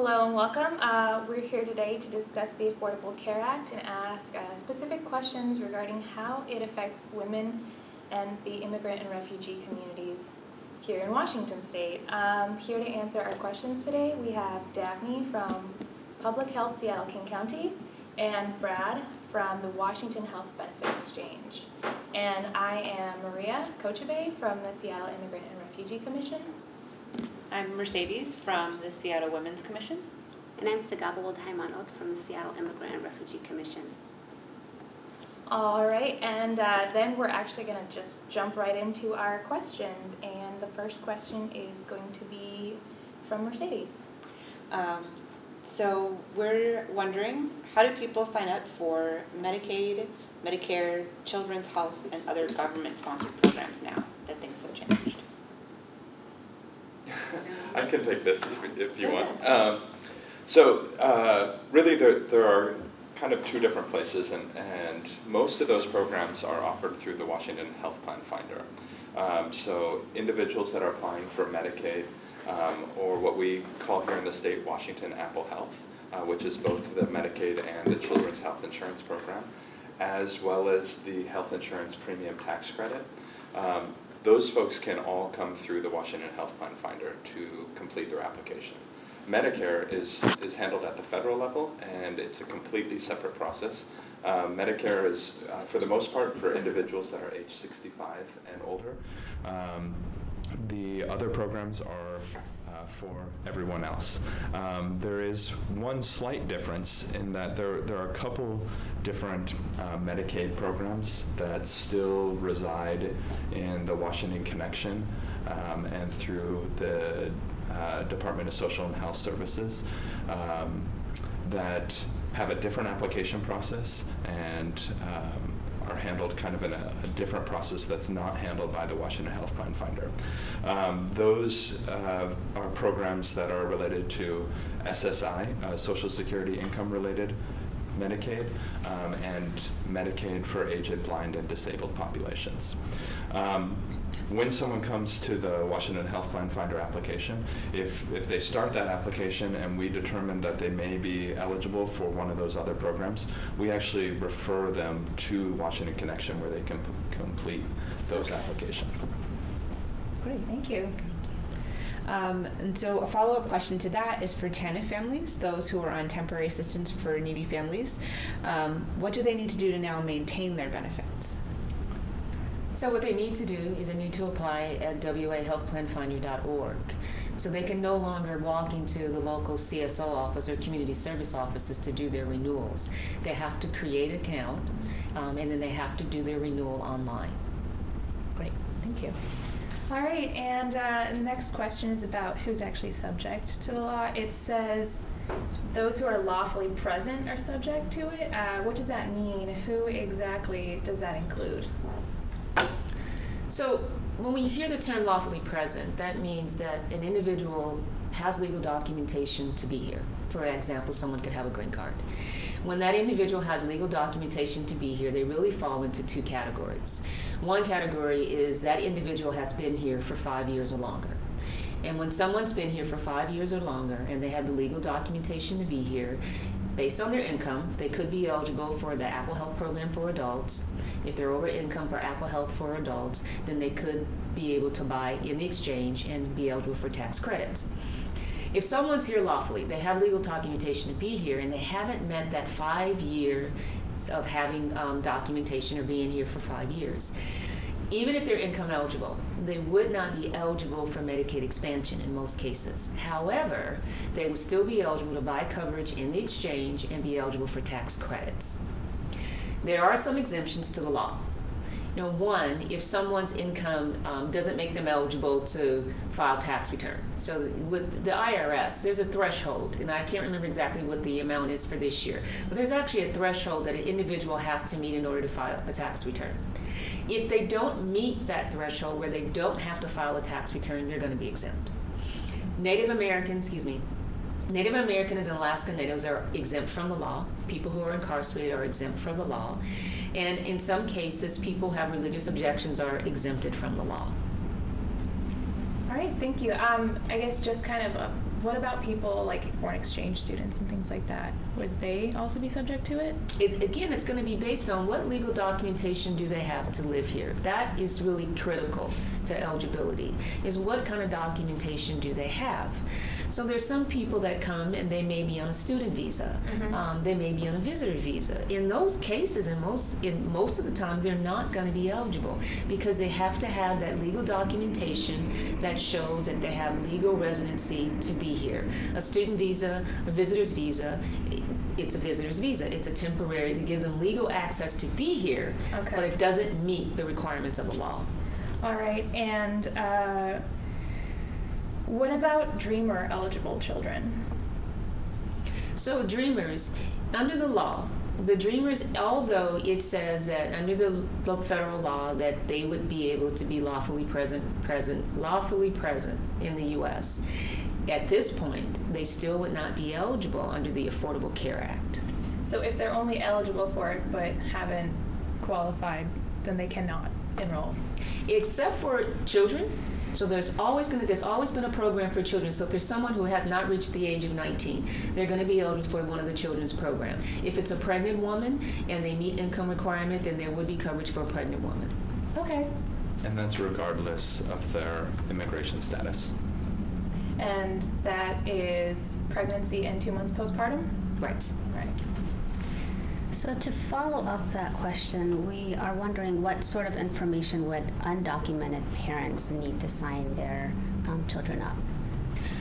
Hello and welcome. We're here today to discuss the Affordable Care Act and ask specific questions regarding how it affects women and the immigrant and refugee communities here in Washington State. Here to answer our questions today, we have Daphne from Public Health Seattle-King County and Brad from the Washington Health Benefit Exchange. And I am Maria Kochebe from the Seattle Immigrant and Refugee Commission. I'm Mercedes from the Seattle Women's Commission. And I'm Sagaba Haimanot from the Seattle Immigrant and Refugee Commission. All right, and then we're actually going to just jump right into our questions. And the first question is going to be from Mercedes. So we're wondering, how do people sign up for Medicaid, Medicare, Children's Health, and other government-sponsored programs now that things have changed? I can take this if you want. Really there are kind of two different places, and most of those programs are offered through the Washington Health Plan Finder. So individuals that are applying for Medicaid, or what we call here in the state Washington Apple Health, which is both the Medicaid and the Children's Health Insurance Program, as well as the Health Insurance Premium Tax Credit. Those folks can all come through the Washington Health Plan Finder to complete their application. Medicare is handled at the federal level, and it's a completely separate process. Medicare is, for the most part, for individuals that are age 65 and older. The other programs are for everyone else. There is one slight difference in that there are a couple different Medicaid programs that still reside in the Washington Connection and through the Department of Social and Health Services that have a different application process and are handled kind of in a different process that's not handled by the Washington Health Plan Finder. Those are programs that are related to SSI, Social Security Income Related Medicaid, and Medicaid for aged, blind, and disabled populations. When someone comes to the Washington Health Plan Finder application, if they start that application and we determine that they may be eligible for one of those other programs, we actually refer them to Washington Connection where they can complete those applications. Great, thank you. And so a follow-up question to that is for TANF families, those who are on temporary assistance for needy families. What do they need to do to now maintain their benefits? So what they need to do is they need to apply at wahealthplanfinder.org. So they can no longer walk into the local CSO office or community service offices to do their renewals. They have to create an account, and then they have to do their renewal online. Great, thank you. All right, and the next question is about who's actually subject to the law. It says those who are lawfully present are subject to it. What does that mean? Who exactly does that include? So when we hear the term lawfully present, that means that an individual has legal documentation to be here. For example, someone could have a green card. When that individual has legal documentation to be here, they really fall into two categories. One category is that individual has been here for 5 years or longer. And when someone's been here for 5 years or longer and they have the legal documentation to be here, based on their income, they could be eligible for the Apple Health program for adults. If they're over income for Apple Health for adults, then they could be able to buy in the exchange and be eligible for tax credits. If someone's here lawfully, they have legal documentation to be here, and they haven't met that 5 years of having documentation or being here for 5 years, even if they're income eligible, they would not be eligible for Medicaid expansion in most cases. However, they would still be eligible to buy coverage in the exchange and be eligible for tax credits. There are some exemptions to the law. You know, one, if someone's income doesn't make them eligible to file tax return. So with the IRS, there's a threshold, and I can't remember exactly what the amount is for this year, but there's actually a threshold that an individual has to meet in order to file a tax return. If they don't meet that threshold where they don't have to file a tax return, they're going to be exempt. Native American and Alaska Natives are exempt from the law. People who are incarcerated are exempt from the law. And in some cases, people who have religious objections are exempted from the law. All right, thank you. I guess just kind of What about people like foreign exchange students and things like that? Would they also be subject to it? Again, it's going to be based on what legal documentation do they have to live here. That is really critical to eligibility, is what kind of documentation do they have. So there's some people that come and they may be on a student visa. They may be on a visitor visa. In those cases, in most of the times, they're not going to be eligible because they have to have that legal documentation that shows that they have legal residency to be here. A student visa, a visitor's visa, it's a visitor's visa. It's a temporary that gives them legal access to be here, but it doesn't meet the requirements of the law. All right, and what about Dreamer eligible children? So Dreamers, under the law, the Dreamers, although it says that under the federal law that they would be able to be lawfully present in the U.S., at this point, they still would not be eligible under the Affordable Care Act. So if they're only eligible for it but haven't qualified, then they cannot enroll? Except for children. So there's always been a program for children. So if there's someone who has not reached the age of 19, they're going to be eligible for one of the children's program. If it's a pregnant woman and they meet income requirement, then there would be coverage for a pregnant woman. Okay. And that's regardless of their immigration status. And that is pregnancy and 2 months postpartum? Right. Right. So to follow up that question, we are wondering what sort of information would undocumented parents need to sign their children up?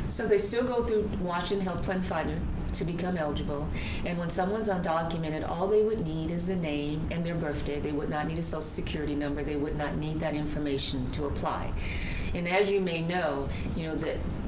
So they still go through Washington Health Plan Finder to become eligible. And when someone's undocumented, all they would need is the name and their birthday. They would not need a social security number. They would not need that information to apply. And as you may know,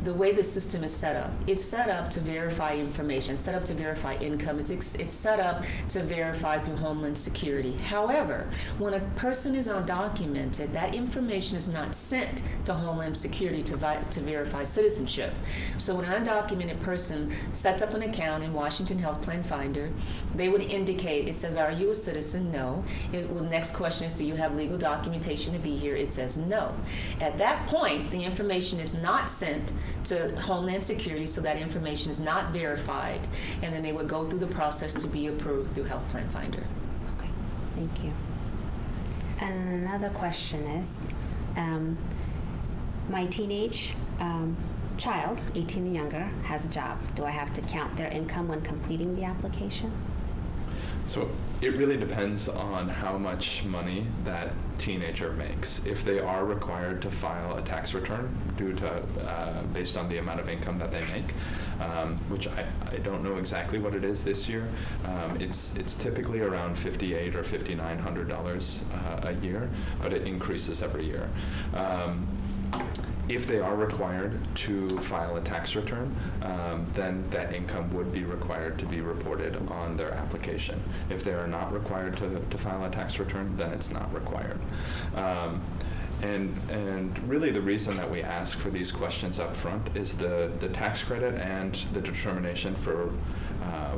the way the system is set up, it's set up to verify information, set up to verify income, it's set up to verify through Homeland Security. However, when a person is undocumented, that information is not sent to Homeland Security to verify citizenship. So when an undocumented person sets up an account in Washington Health Plan Finder, they would indicate, it says, are you a citizen? No. The next question is, do you have legal documentation to be here? It says no. At that point, the information is not sent to Homeland Security, so that information is not verified, and then they would go through the process to be approved through Health Plan Finder. Okay, thank you. And another question is, my teenage child, 18 and younger, has a job. Do I have to count their income when completing the application? So it really depends on how much money that teenager makes. If they are required to file a tax return based on the amount of income that they make, which I don't know exactly what it is this year. It's typically around $5,800 or $5,900 a year, but it increases every year. If they are required to file a tax return, then that income would be required to be reported on their application. If they are not required to file a tax return, then it's not required. And really the reason that we ask for these questions up front is the tax credit and the determination for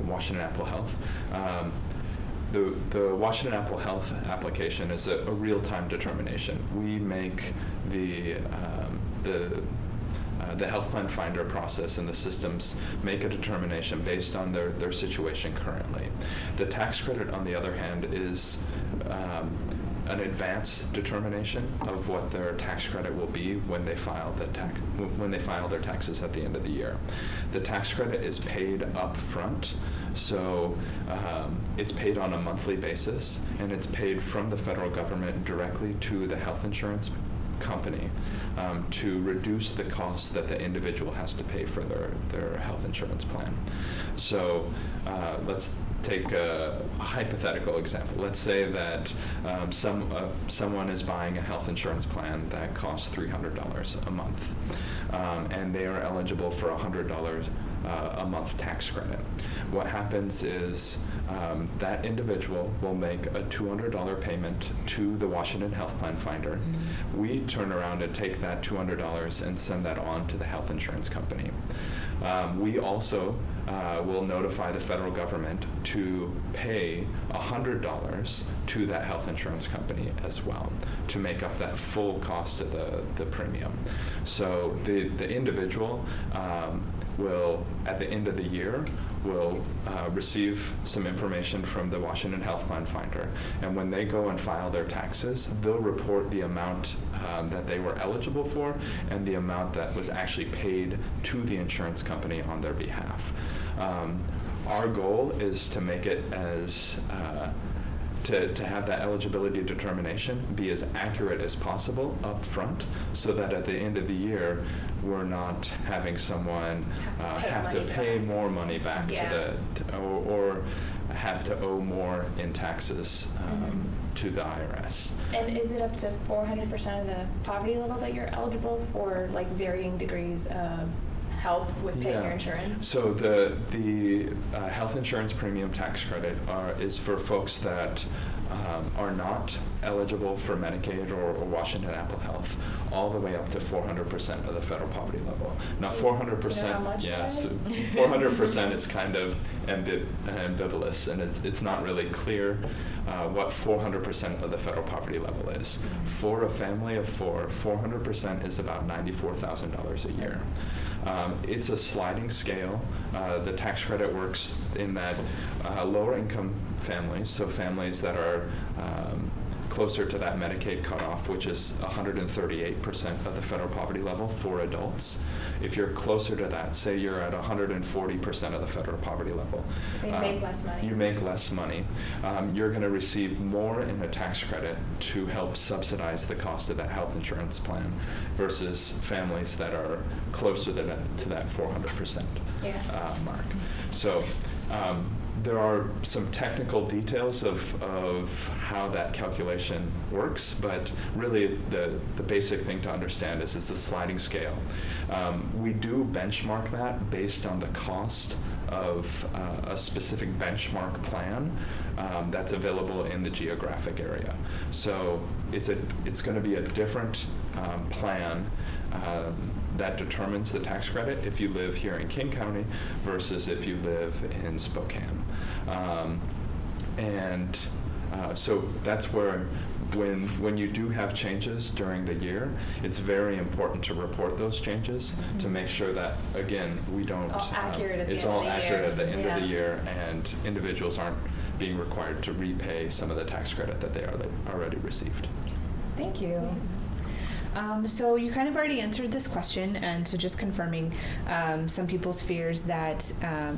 Washington Apple Health. The Washington Apple Health application is a real-time determination. We make the health plan finder process and the systems make a determination based on their situation currently. The tax credit, on the other hand, is an advance determination of what their tax credit will be when they file their taxes at the end of the year. The tax credit is paid up front, so it's paid on a monthly basis, and it's paid from the federal government directly to the health insurance company to reduce the cost that the individual has to pay for their health insurance plan. So let's take a hypothetical example. Let's say that someone is buying a health insurance plan that costs $300 a month, and they are eligible for $100 a month tax credit. What happens is that individual will make a $200 payment to the Washington Health Plan Finder. Mm-hmm. We turn around and take that $200 and send that on to the health insurance company. We also will notify the federal government to pay $100 to that health insurance company as well to make up that full cost of the premium. So the individual will, at the end of the year, will receive some information from the Washington Health Plan Finder. And when they go and file their taxes, they'll report the amount that they were eligible for and the amount that was actually paid to the insurance company on their behalf. Our goal is to make it as to have that eligibility determination be as accurate as possible up front, so that at the end of the year we're not having someone have to pay more money back or have to owe more in taxes to the IRS. And is it up to 400% of the poverty level that you're eligible for, like, varying degrees of help with paying your insurance? So the health insurance premium tax credit is for folks that are not eligible for Medicaid or Washington Apple Health, all the way up to 400% of the federal poverty level. Now, 400%, do you know how much so 400% is kind of ambivalent, and it's not really clear what 400% of the federal poverty level is. For a family of four, 400% is about $94,000 a year. It's a sliding scale. The tax credit works in that lower income families, so families that are closer to that Medicaid cutoff, which is 138% of the federal poverty level for adults. If you're closer to that, say you're at 140% of the federal poverty level. So you make less money. You make less money. You're going to receive more in a tax credit to help subsidize the cost of that health insurance plan versus families that are closer to that 400% mark. So there are some technical details of how that calculation works, but really the basic thing to understand is it's a sliding scale. We do benchmark that based on the cost of a specific benchmark plan that's available in the geographic area. So it's going to be a different plan that determines the tax credit if you live here in King County versus if you live in Spokane. So that's where when you do have changes during the year, it's very important to report those changes to make sure that, again, we don't... It's all accurate at the end of the year. It's all accurate at the end of the year, and individuals aren't being required to repay some of the tax credit that they already received. Thank you. So you kind of already answered this question, and so just confirming some people's fears that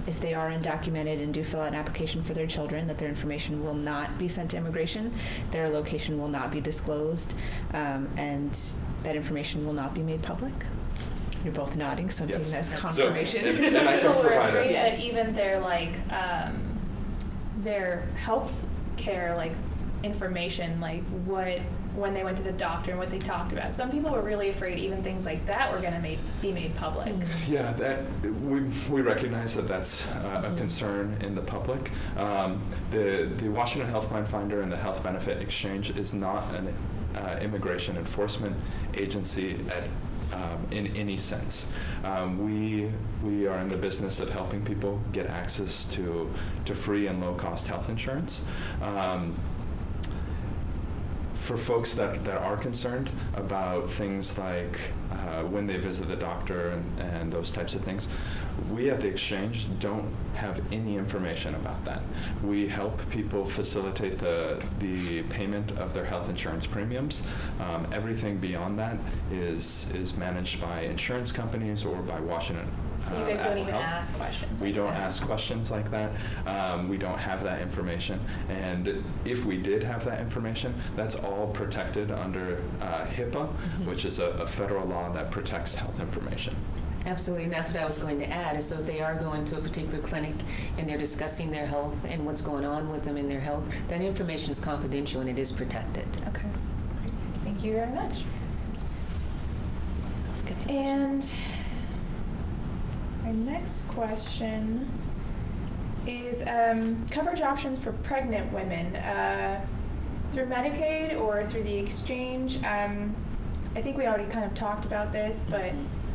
if they are undocumented and do fill out an application for their children, that their information will not be sent to immigration, their location will not be disclosed, and that information will not be made public. You're both nodding, so I'm taking that as confirmation. So, and I can People were provide afraid it. that even their health care information, when they went to the doctor and what they talked about. Some people were really afraid even things like that were going to be made public. Yeah, we recognize that that's a concern in the public. The Washington Health Plan Finder and the Health Benefit Exchange is not an immigration enforcement agency in any sense. We are in the business of helping people get access to free and low-cost health insurance. For folks that are concerned about things like when they visit the doctor and those types of things, we at the Exchange don't have any information about that. We help people facilitate the payment of their health insurance premiums. Everything beyond that is managed by insurance companies or by Washington. So you guys don't even ask questions? We don't ask questions like that. We don't have that information. And if we did have that information, that's all protected under HIPAA, which is a federal law that protects health information. Absolutely, and that's what I was going to add. Is so if they are going to a particular clinic and they're discussing their health and what's going on with them in their health, that information is confidential and it is protected. Okay. Thank you very much. And our next question is coverage options for pregnant women through Medicaid or through the exchange. I think we already kind of talked about this, but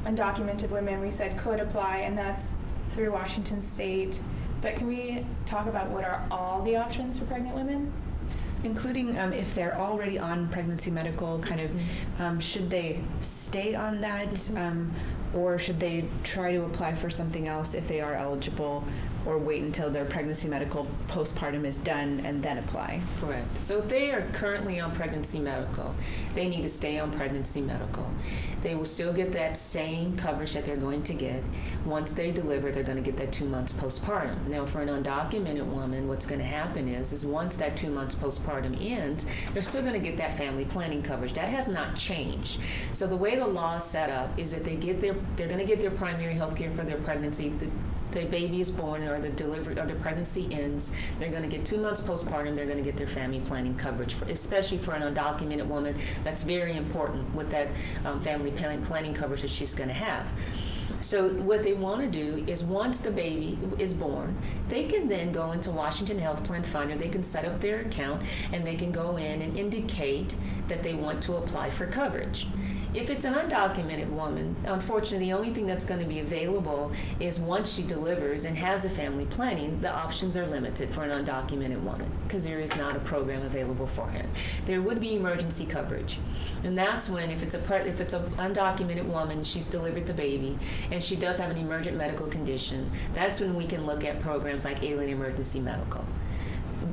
undocumented women, we said, could apply, and that's through Washington State. But can we talk about what are all the options for pregnant women? Including if they're already on pregnancy medical, kind of should they stay on that, or should they try to apply for something else if they are eligible, or wait until their pregnancy medical postpartum is done and then apply? Correct. So if they are currently on pregnancy medical, they need to stay on pregnancy medical. They will still get that same coverage that they're going to get. Once they deliver, they're going to get that 2 months postpartum. Now, for an undocumented woman, what's going to happen is once that 2 months postpartum ends, they're still going to get that family planning coverage. That has not changed. So the way the law is set up is that they're going to get their primary health care for their pregnancy. The baby is born or the delivery or the pregnancy ends, they're going to get 2 months postpartum, they're going to get their family planning coverage, especially for an undocumented woman. That's very important with that family planning coverage that she's going to have. So what they want to do is once the baby is born, they can then go into Washington Health Plan Finder, they can set up their account, and they can go in and indicate that they want to apply for coverage. If it's an undocumented woman, unfortunately, the only thing that's going to be available is once she delivers and has a family planning, the options are limited for an undocumented woman because there is not a program available for her. There would be emergency coverage, and that's when if it's an undocumented woman, she's delivered the baby, and she does have an emergent medical condition, that's when we can look at programs like Alien Emergency Medical.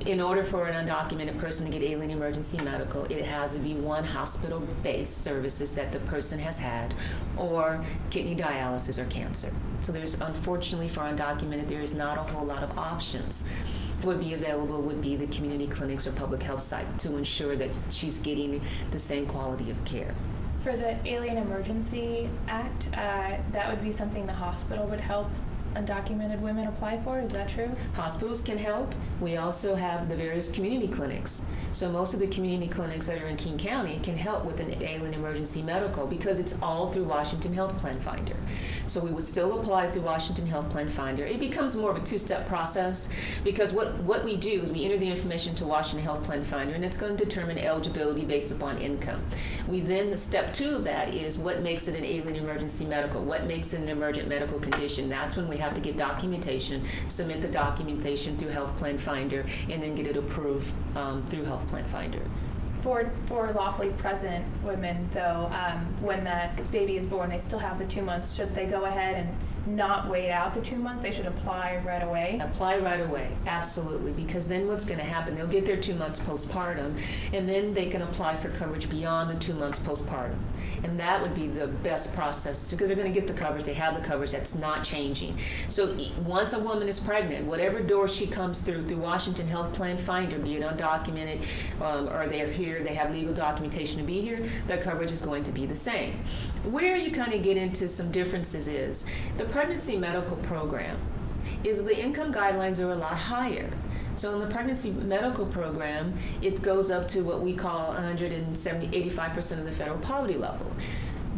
In order for an undocumented person to get alien emergency medical, it has to be one hospital-based services that the person has had, or kidney dialysis or cancer. So there's, unfortunately for undocumented, there is not a whole lot of options. What would be available would be the community clinics or public health site to ensure that she's getting the same quality of care. For the Alien Emergency Act, that would be something the hospital would help undocumented women apply for, is that true? Hospitals can help. We also have the various community clinics. So most of the community clinics that are in King County can help with an alien emergency medical because it's all through Washington Health Plan Finder. So we would still apply through Washington Health Plan Finder. It becomes more of a two-step process because what we do is we enter the information to Washington Health Plan Finder, and it's going to determine eligibility based upon income. We then, the step 2 of that is what makes it an alien emergency medical, what makes it an emergent medical condition. That's when we have to get documentation, submit the documentation through Health Plan Finder, and then get it approved through Health Plan Finder. For lawfully present women, though, when that baby is born, they still have the 2 months. Should they go ahead and not wait out the 2 months? They should apply right away? Apply right away, absolutely, because then what's going to happen, they'll get their 2 months postpartum, and then they can apply for coverage beyond the 2 months postpartum. And that would be the best process, because they're going to get the coverage, they have the coverage, that's not changing. So once a woman is pregnant, whatever door she comes through Washington Health Plan Finder, be it undocumented or they're here, they have legal documentation to be here, the coverage is going to be the same. Where you kind of get into some differences is the pregnancy medical program is the income guidelines are a lot higher. So in the pregnancy medical program, it goes up to what we call 85% of the federal poverty level.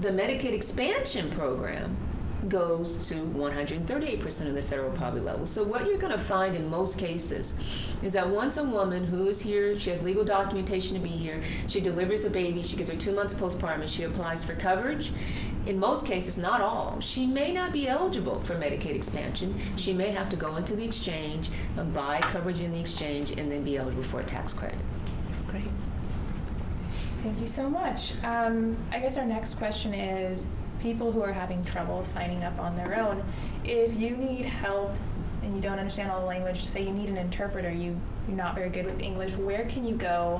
The Medicaid expansion program goes to 138% of the federal poverty level. So what you're going to find in most cases is that once a woman who is here, she has legal documentation to be here, she delivers a baby, she gets her 2 months postpartum, and she applies for coverage. In most cases, not all, she may not be eligible for Medicaid expansion. She may have to go into the exchange and buy coverage in the exchange and then be eligible for a tax credit. Great. Thank you so much. I guess our next question is people who are having trouble signing up on their own. If you need help and you don't understand all the language, say you need an interpreter, you're not very good with English, where can you go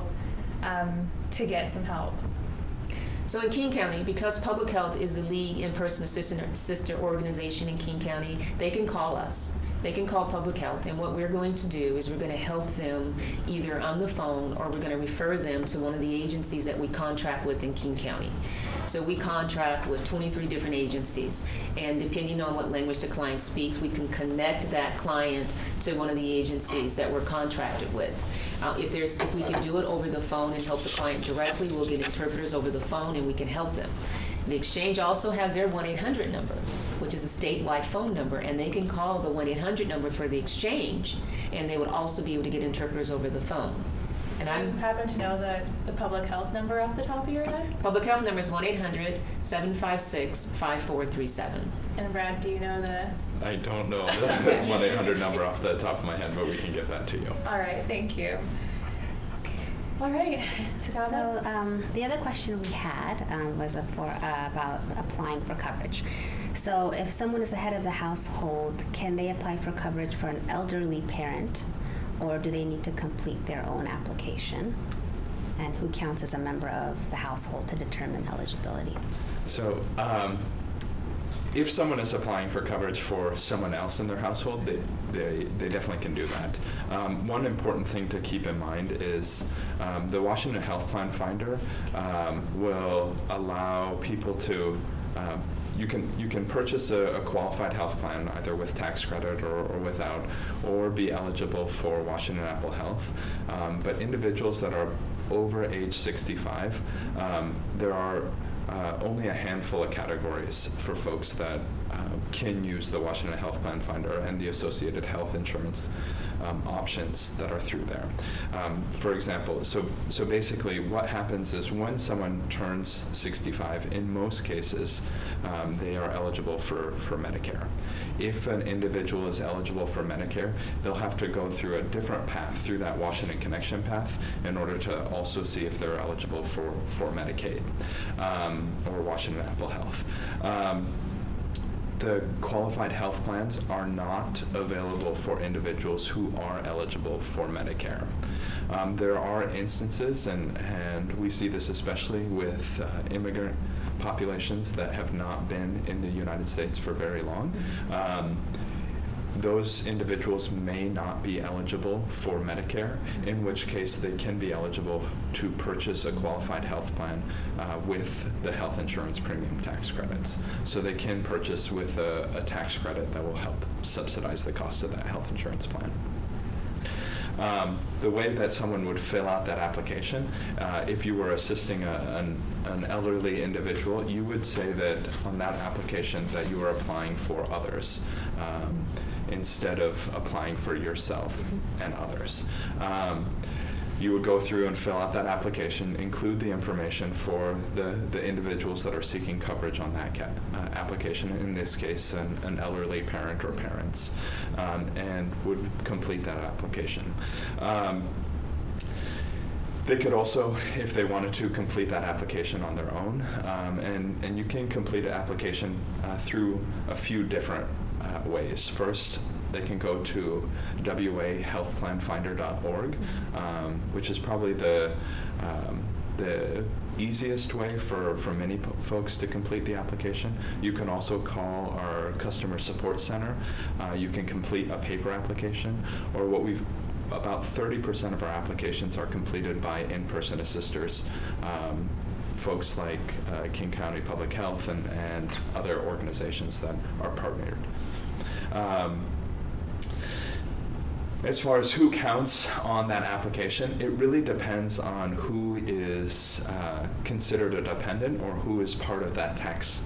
to get some help? So in King County, because Public Health is the lead in-person sister organization in King County, they can call us. They can call Public Health, and what we're going to do is we're going to help them either on the phone or we're going to refer them to one of the agencies that we contract with in King County. So we contract with 23 different agencies, and depending on what language the client speaks, we can connect that client to one of the agencies that we're contracted with. If we can do it over the phone and help the client directly, we'll get interpreters over the phone and we can help them. The exchange also has their 1-800 number, which is a statewide phone number, and they can call the 1-800 number for the exchange, and they would also be able to get interpreters over the phone. And do you happen to know the public health number off the top of your head? Public health number is 1-800-756-5437. And Brad, do you know the? I don't know the 1-800 number off the top of my head, but we can get that to you. All right, thank you. All right. So the other question we had was about applying for coverage. So if someone is the head of the household, can they apply for coverage for an elderly parent, or do they need to complete their own application? And who counts as a member of the household to determine eligibility? So if someone is applying for coverage for someone else in their household, they definitely can do that. One important thing to keep in mind is the Washington Health Plan Finder will allow people to you can purchase a qualified health plan either with tax credit or without, or be eligible for Washington Apple Health. But individuals that are over age 65, there are only a handful of categories for folks that can use the Washington Health Plan Finder and the associated health insurance options that are through there. For example, so basically what happens is when someone turns 65, in most cases, they are eligible for Medicare. If an individual is eligible for Medicare, they'll have to go through a different path, through that Washington Connection path, in order to also see if they're eligible for Medicaid or Washington Apple Health. The qualified health plans are not available for individuals who are eligible for Medicare. There are instances, and we see this especially with immigrant populations that have not been in the United States for very long. Those individuals may not be eligible for Medicare, in which case they can be eligible to purchase a qualified health plan with the health insurance premium tax credits. So they can purchase with a tax credit that will help subsidize the cost of that health insurance plan. The way that someone would fill out that application, if you were assisting an elderly individual, you would say that on that application that you are applying for others instead of applying for yourself and others. You would go through and fill out that application, include the information for the individuals that are seeking coverage on that application, in this case an elderly parent or parents, and would complete that application. They could also, if they wanted to, complete that application on their own, and you can complete an application through a few different ways. First, they can go to wahealthplanfinder.org, which is probably the easiest way for many folks to complete the application. You can also call our customer support center. You can complete a paper application, or about 30% of our applications are completed by in-person assisters, folks like King County Public Health and other organizations that are partnered. As far as who counts on that application, it really depends on who is considered a dependent or who is part of that tax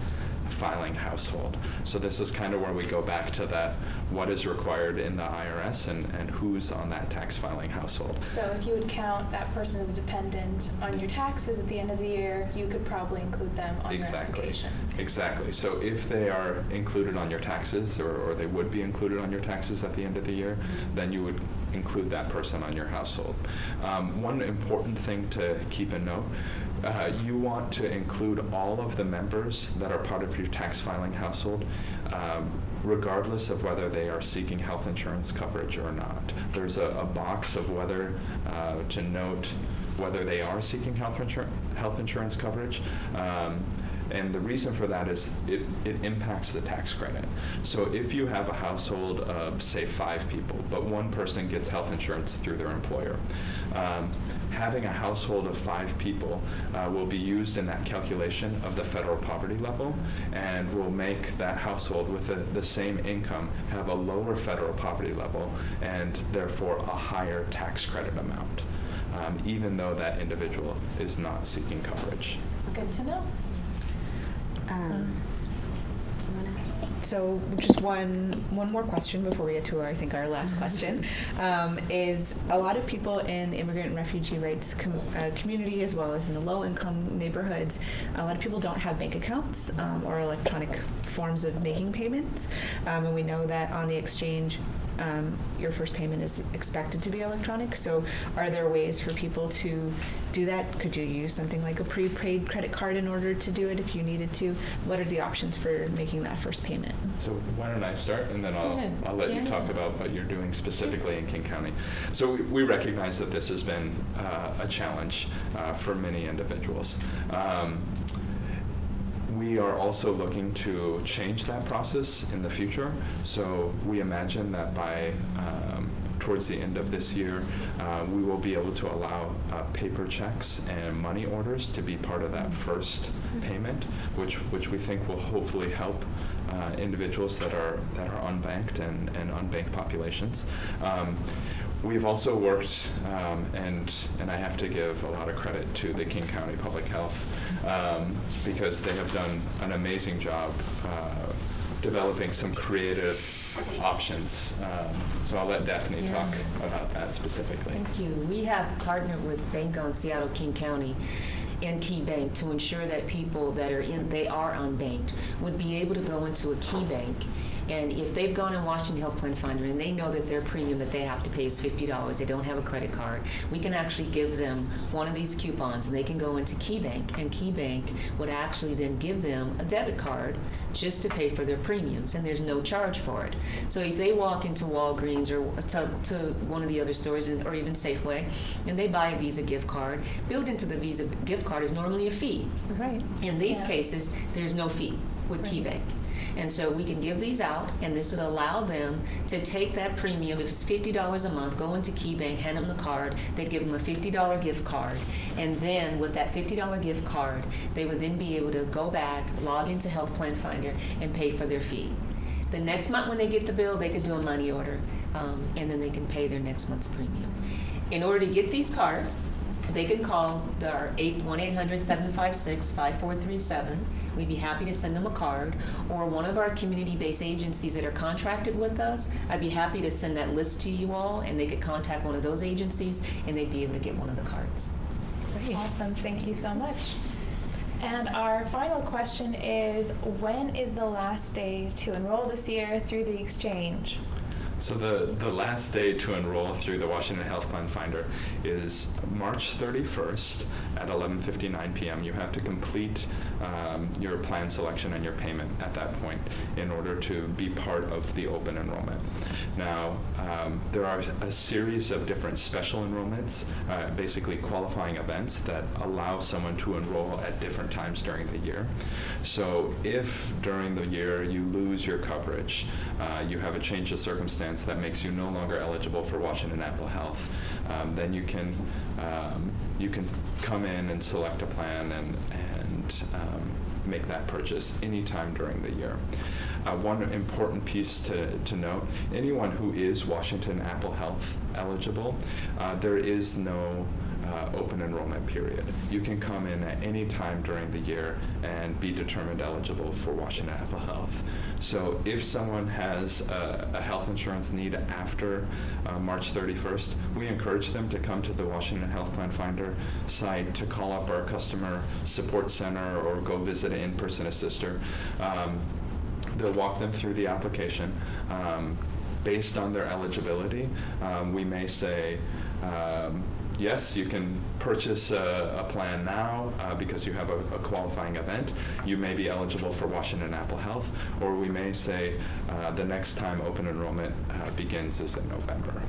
filing household. So this is kind of where we go back to that, what is required in the IRS and who's on that tax filing household. So if you would count that person as a dependent on your taxes at the end of the year, you could probably include them on your application. Exactly. So if they are included on your taxes, or they would be included on your taxes at the end of the year, then you would include that person on your household. One important thing to keep in note, you want to include all of the members that are part of your tax filing household, regardless of whether they are seeking health insurance coverage or not. There's a box of whether to note whether they are seeking health insurance coverage. And the reason for that is it impacts the tax credit. So if you have a household of, say, 5 people, but one person gets health insurance through their employer, having a household of 5 people will be used in that calculation of the federal poverty level, and will make that household with the same income have a lower federal poverty level, and therefore a higher tax credit amount, even though that individual is not seeking coverage. Good to know. So just one more question before we get to I think our last question, is a lot of people in the immigrant and refugee rights community, as well as in the low-income neighborhoods, a lot of people don't have bank accounts or electronic forms of making payments, and we know that on the exchange your first payment is expected to be electronic. So are there ways for people to do that? Could you use something like a prepaid credit card in order to do it if you needed to? What are the options for making that first payment? So why don't I start, and then I'll let you talk about what you're doing specifically in King County. So we recognize that this has been a challenge for many individuals. We are also looking to change that process in the future. So we imagine that by towards the end of this year, we will be able to allow paper checks and money orders to be part of that first payment, which we think will hopefully help individuals that are unbanked and unbanked populations. We've also worked, and I have to give a lot of credit to the King County Public Health because they have done an amazing job developing some creative options. So I'll let Daphne talk about that specifically. Thank you. We have partnered with Bank on Seattle King County and Key Bank to ensure that people that they are unbanked would be able to go into a Key Bank, and if they've gone in Washington Health Plan Finder and they know that their premium that they have to pay is $50, they don't have a credit card, we can actually give them one of these coupons and they can go into Key Bank, and Key Bank would actually then give them a debit card just to pay for their premiums, and there's no charge for it. So if they walk into Walgreens or to one of the other stores or even Safeway and they buy a Visa gift card, built into the Visa gift card is normally a fee. Right. In these cases, there's no fee with Key Bank. And so we can give these out, and this would allow them to take that premium. If it's $50 a month, go into Key Bank, hand them the card, they give them a $50 gift card, and then with that $50 gift card, they would then be able to go back, log into Health Plan Finder, and pay for their fee. The next month when they get the bill, they could do a money order, and then they can pay their next month's premium. In order to get these cards, they can call our 1-800-756-5437. We'd be happy to send them a card, or one of our community-based agencies that are contracted with us. I'd be happy to send that list to you all, and they could contact one of those agencies, and they'd be able to get one of the cards. Great. Awesome. Thank you so much. And our final question is, when is the last day to enroll this year through the exchange? So the last day to enroll through the Washington Health Plan Finder is March 31st at 11:59 p.m. You have to complete your plan selection and your payment at that point in order to be part of the open enrollment. Now, there are a series of different special enrollments, basically qualifying events that allow someone to enroll at different times during the year. So if during the year you lose your coverage, you have a change of circumstance that makes you no longer eligible for Washington Apple Health, then you can come in and select a plan and make that purchase anytime during the year. One important piece to note, anyone who is Washington Apple Health eligible, there is no open enrollment period. You can come in at any time during the year and be determined eligible for Washington Apple Health. So if someone has a health insurance need after March 31st, we encourage them to come to the Washington Health Plan Finder site to call up our customer support center or go visit an in-person assister. They'll walk them through the application. Based on their eligibility, we may say, yes, you can purchase a plan now because you have a qualifying event. You may be eligible for Washington Apple Health, or we may say the next time open enrollment begins is in November.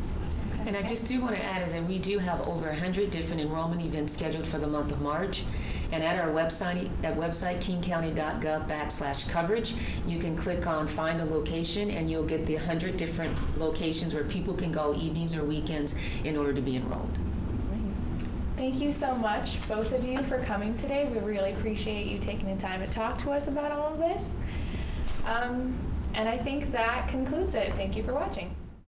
And I just do want to add is that we do have over 100 different enrollment events scheduled for the month of March. And at our website, kingcounty.gov/coverage, you can click on Find a Location, and you'll get the 100 different locations where people can go evenings or weekends in order to be enrolled. Thank you so much, both of you, for coming today. We really appreciate you taking the time to talk to us about all of this. And I think that concludes it. Thank you for watching.